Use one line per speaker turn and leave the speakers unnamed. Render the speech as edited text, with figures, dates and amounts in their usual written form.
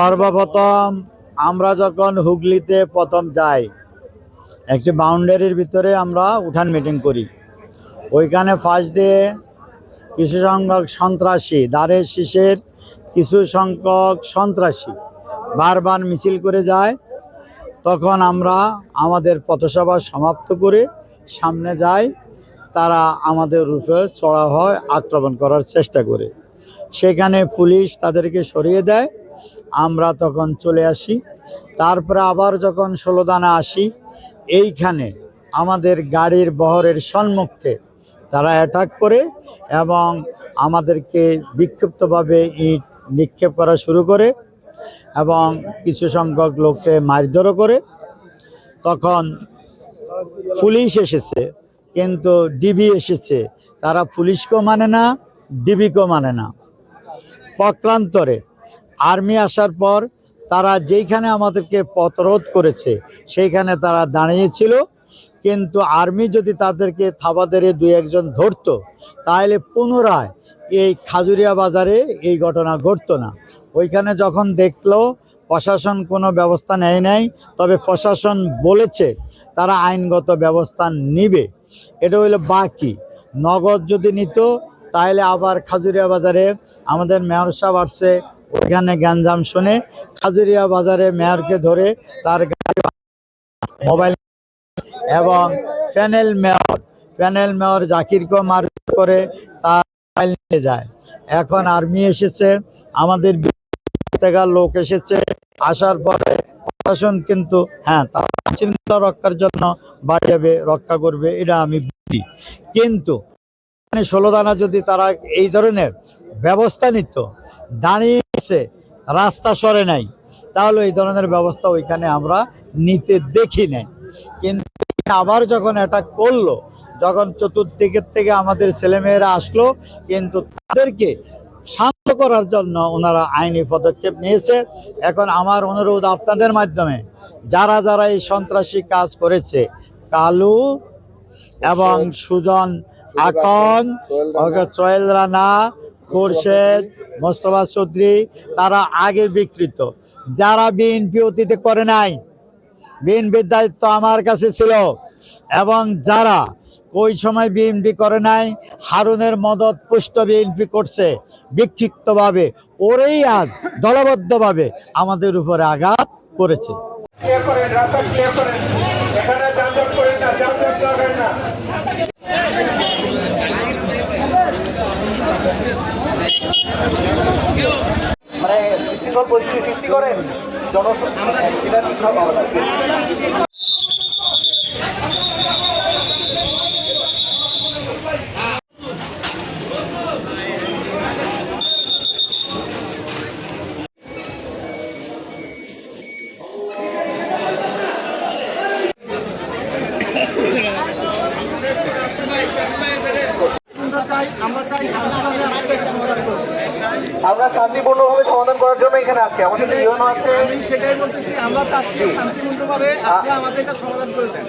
সর্বপ্রথম আমরা যখন হুগলিতে প্রথম যাই, একটি বাউন্ডারির ভিতরে আমরা উঠান মিটিং করি। ওইখানে ফার্স্ট দিয়ে কিছু সংখ্যক সন্ত্রাসী, দাঁড়ের শীষের কিছু সংখ্যক সন্ত্রাসী বারবার মিছিল করে যায়। তখন আমরা আমাদের পথসভা সমাপ্ত করে সামনে যাই। তারা আমাদের উপরে চড়া হয়, আক্রমণ করার চেষ্টা করে। সেখানে পুলিশ তাদেরকে সরিয়ে দেয়। আমরা তখন চলে আসি। তারপরে আবার যখন ষোলদানা আসি, এইখানে আমাদের গাড়ির বহরের সম্মুখে তারা অ্যাটাক করে এবং আমাদেরকে বিক্ষিপ্তভাবে ইট নিক্ষেপ করা শুরু করে এবং কিছু সংখ্যক লোককে মারধরও করে। তখন পুলিশ এসেছে, কিন্তু ডিবি এসেছে। তারা পুলিশকেও মানে না, ডিবিকেও মানে না। পক্ষান্তরে আর্মি আসার পর তারা যেইখানে আমাদেরকে পথরোধ করেছে সেইখানে তারা দাঁড়িয়েছিল। কিন্তু আর্মি যদি তাদেরকে থাবাদেরে দুই একজন ধরতো, তাহলে পুনরায় এই খাজুরিয়া বাজারে এই ঘটনা ঘটতো না। ওইখানে যখন দেখলো প্রশাসন কোনো ব্যবস্থা নেয় নাই, তবে প্রশাসন বলেছে তারা আইনগত ব্যবস্থা নিবে। এটা হইলো বাকি। নগদ যদি নিত তাহলে আবার খাজুরিয়া বাজারে আমাদের মেয়র সাহেব আসছে, ওইখানে গ্যাঞ্জাম শুনে খাজুরিয়া বাজারে মেয়রকে ধরে তার গাড়ি মোবাইল এবং প্যানেল মেয়র জাকিরকে মার করে তার মোবাইল নিয়ে যায়। এখন আর্মি এসেছে, আমাদের থেকে লোক এসেছে। আসার পরে প্রশাসন কিন্তু তারা শৃঙ্খলা রক্ষার জন্য বাড়ি রক্ষা করবে, এটা আমি বুঝি। কিন্তু 16 দানা যদি তারা এই ধরনের ব্যবস্থা নিত, দাঁড়িয়েছে রাস্তা সরে নাই, তাহলে এই ধরনের ব্যবস্থা ওইখানে আমরা নিতে দেখি নাই। কিন্তু আবার যখন অ্যাটাক করলো, যখন চতুর্দিকের থেকে আমাদের ছেলেমেয়েরা আসলো, কিন্তু তাদেরকে শান্ত করার জন্য ওনারা আইনি পদক্ষেপ নিয়েছে। এখন আমার অনুরোধ আপনাদের মাধ্যমে, যারা যারা এই সন্ত্রাসী কাজ করেছে, কালু এবং সুজন আকন, সোহেল রানা, খোরশেদ, মোস্তফা চৌধুরী, তারা আগে বিকৃত। যারা বিএনপি অতীতে করে নাই, বিএনপির দায়িত্ব আমার কাছে ছিল, এবং যারা ওই সময় বিএনপি করে নাই, হারুনের মদত পুষ্ট বিএনপি করছে বিক্ষিপ্তভাবে, ওরাই আজ দলবদ্ধভাবে আমাদের উপরে আঘাত করেছে।
মানে বিশৃঙ্খল পরিস্থিতি সৃষ্টি করেন এটা ঠিক হবে না। আমরা শান্তিপূর্ণভাবে সমাধান করার জন্য এখানে আছি, আমাদের ইউনো আছে।
আমি সেটাই বলতেছি, আমরা চাচ্ছি শান্তিপূর্ণভাবে আপনি আমাদের এটা সমাধান করে দেন।